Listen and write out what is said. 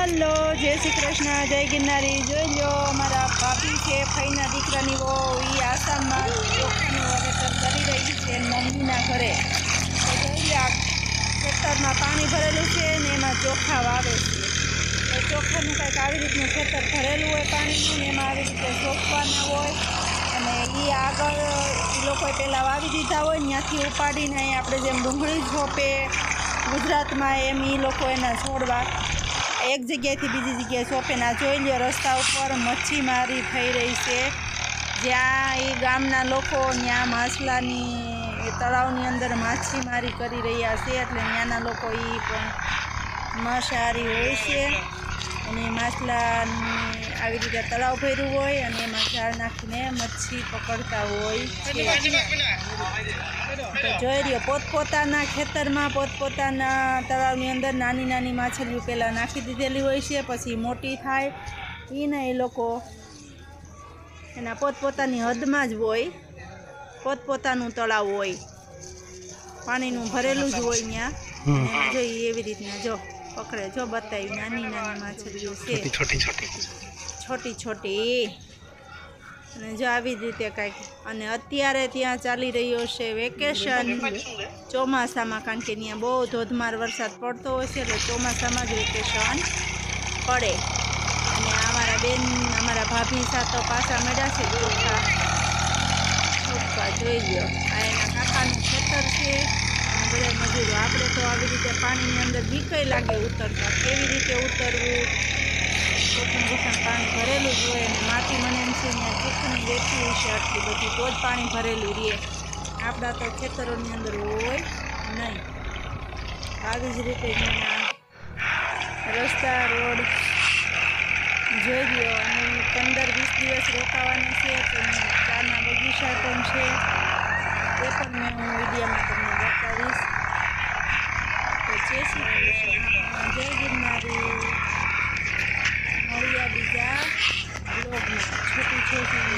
હાલો જય શ્રી કૃષ્ણ, જય ગિરનારી। જોઈ લો અમારા ભાભી છે, ફઈના દીકરાની વહુ, એ આસામમાં ચોખાનું વાવેતર કરી રહી છે મમ્મીના ઘરે। તો જોઈ લો ખેતરમાં પાણી ભરેલું છે ને એમાં ચોખા વાવે છે। તો ચોખાનું કંઈક આવી રીતનું ખેતર ભરેલું હોય પાણીનું ને એમાં આવી રીતે સોંપવાના હોય અને એ આગળ એ લોકોએ પહેલાં વાવી દીધા હોય ત્યાંથી ઉપાડીને અહીં આપણે જેમ ડુંગળી સોંપે ગુજરાતમાં એમ એ લોકો એના છોડવા એક જગ્યાએથી બીજી જગ્યાએ સોંપે ના। જોઈ લો રસ્તા ઉપર મચ્છીમારી થઈ રહી છે, જ્યાં એ ગામના લોકો ત્યાં માછલાની તળાવની અંદર માછીમારી કરી રહ્યા છે, એટલે ત્યાંના લોકો એ પણ માંસાહારી હોય છે અને માછલાની આવી રીતે તળાવ ભર્યું હોય અને એમાં ઝાડ નાખીને મચ્છી પકડતા હોય છે। તો જોઈ રહ્યો પોતપોતાના ખેતરમાં પોતપોતાના તળાવની અંદર નાની નાની માછલીઓ પહેલાં નાખી દીધેલી હોય છે, પછી મોટી થાય એને એ લોકો એના પોતપોતાની હદમાં જ હોય, પોતપોતાનું તળાવ હોય, પાણીનું ભરેલું જ હોય ત્યાં। એમાં જોઈએ એવી રીતના જો પકડે, જો બતાવી નાની નાની માછલીઓ છે, છોટી છોટી, અને જો આવી રીતે કાંઈક। અને અત્યારે ત્યાં ચાલી રહ્યો છે વેકેશન ચોમાસામાં, કારણ કે ત્યાં બહુ ધોધમાર વરસાદ પડતો હોય છે, એટલે ચોમાસામાં જ વેકેશન પડે। અને અમારા બેન અમારા ભાભી સાથે પાછા મળ્યા છે ચોખા સોંપવા। જોઈ લો આ એના કાકાનું ખેતર છે અને બધા મજૂરો। આપણે તો આવી રીતે પાણીની અંદર બીકઈ લાગે ઉતરતા, કેવી રીતે ઉતરવું, ચોખ્ખું પાણી ભરેલું જ હોય અને માટી મને એમ છે ત્યાં ચીકણી રહેતી હોય છે આટલી બધી, તો જ પાણી ભરેલું રહે, આપણા તો ખેતરોની અંદર હોય નહીં। આવી જ રીતે રસ્તા રોડ જોઈ લો। અને 15-20 દિવસ રોકાવાના છે, તો ચાના બગીચા પણ છે, એ પણ મેં હું વિડીયોમાં તમને બતાવીશ। તો જય શ્રી કૃષ્ણ, જય ગિરનારી। મળ્યા બીજા બ્લોગમાં, છોટી છોટી